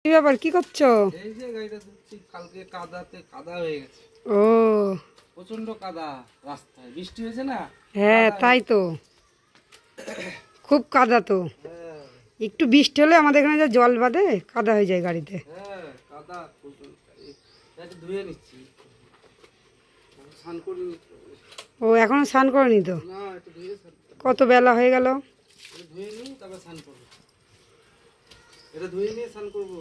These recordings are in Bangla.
কি ব্যাপার, কি করছো? এই যে গাড়িটা ধুচ্ছি, কালকে কাদাতে কাদা হয়ে গেছে। ও প্রচন্ড কাদা রাস্তায়, বৃষ্টি হয়েছে না। হ্যাঁ, তাই তো, খুব কাদা তো। হ্যাঁ একটু বৃষ্টি হলে আমাদের এখানে যা জল বাঁধে, কাদা হয়ে যায় গাড়িতে। হ্যাঁ কাদা প্রচন্ড। এটা ধুয়ে নিচ্ছি, স্নান করে নিচ্ছি। ও এখনো স্নান করেনি তো? না, একটু ধুয়ে স্নান করবো। কত বেলা হয়ে গেল? এটা ধুয়ে নিই, তারপর স্নান করবো। এটা ধুয়ে নিয়ে স্নান করবো।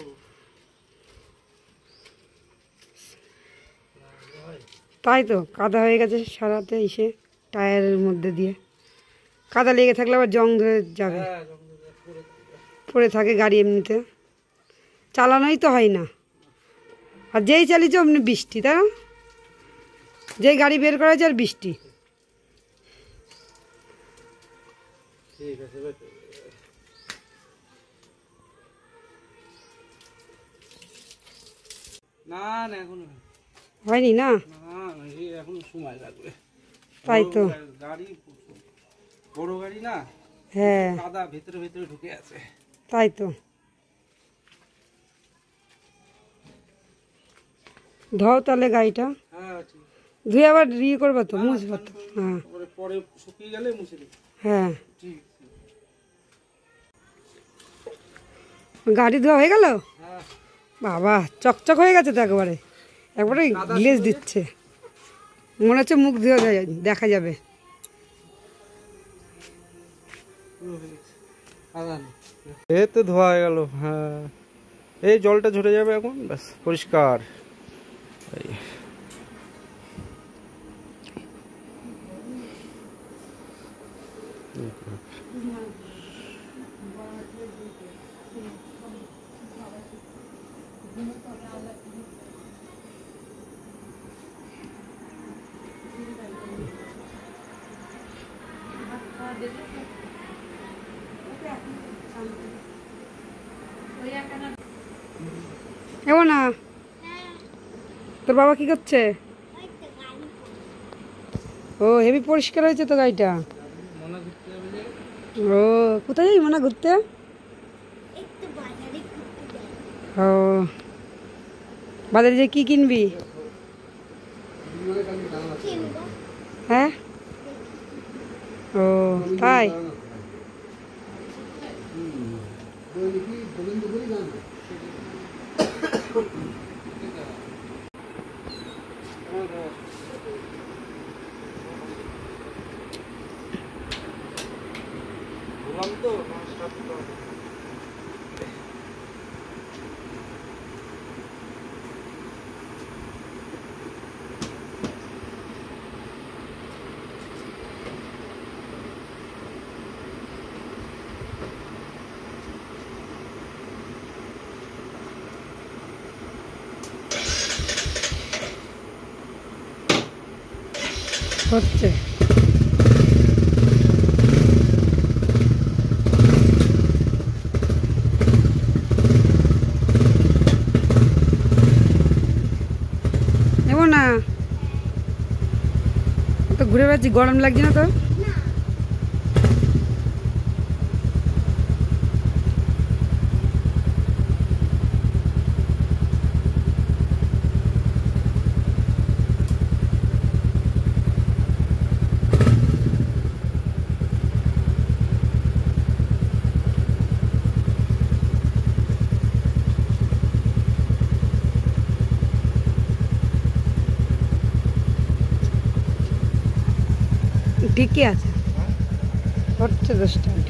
তাই তো, কাদা হয়ে গেছে সারাতে এসে টায়ারের মধ্যে দিয়ে। কাদা লেগে থাকলে আবার জং ধরে যাবে, হ্যাঁ পড়ে থাকে গাড়ি এমনিতে, চালানোই তো হয় না। আর যেই চালিয়েছে অমনি বৃষ্টি, তাই না? যেই গাড়ি বের করা হয়েছে আর বৃষ্টি। ঠিক আছে। না না, এখন হয়নি না? না, এখন সময় লাগবে। তাই তো, গাড়ি বড় গাড়ি না। হ্যাঁ কাদা ভেতরে ভেতরে ঢুকে আছে। তাই তো। ধোও তাহলে গাড়িটা, হ্যাঁ ঠিক। ধুয়ে আবার ইয়ে করবো তো, মুছবো তো। হ্যাঁ পরে শুকিয়ে গেলে মুছে দিই। হ্যাঁ, ঠিক। গাড়ি ধোয়া হয়ে গেল? হ্যাঁ বাবা, চকচক হয়ে গেছে তো একবারে, একবারে গ্লেজ দিচ্ছে, মনে হচ্ছে মুখ ধুয়ে দেখা যাবে। এই তো ধোয়া হয়ে গেল। হ্যাঁ, এই জলটা ঝরে যাবে এখন, ব্যাস পরিষ্কার। এমন না, তোর বাবা কি করছে? ও হেভি পরিষ্কার হয়েছে তো গাড়িটা। ও কোথায় যাই মনে ঘুরতে? ও বাজারে যে কি কিনবি? হ্যাঁ, ও তাই। হচ্ছে এমন না, তো ঘুরে বেড়াচ্ছি, গরম লাগছে না তো? ঠিকই আছে, হচ্ছে তো স্টার্ট।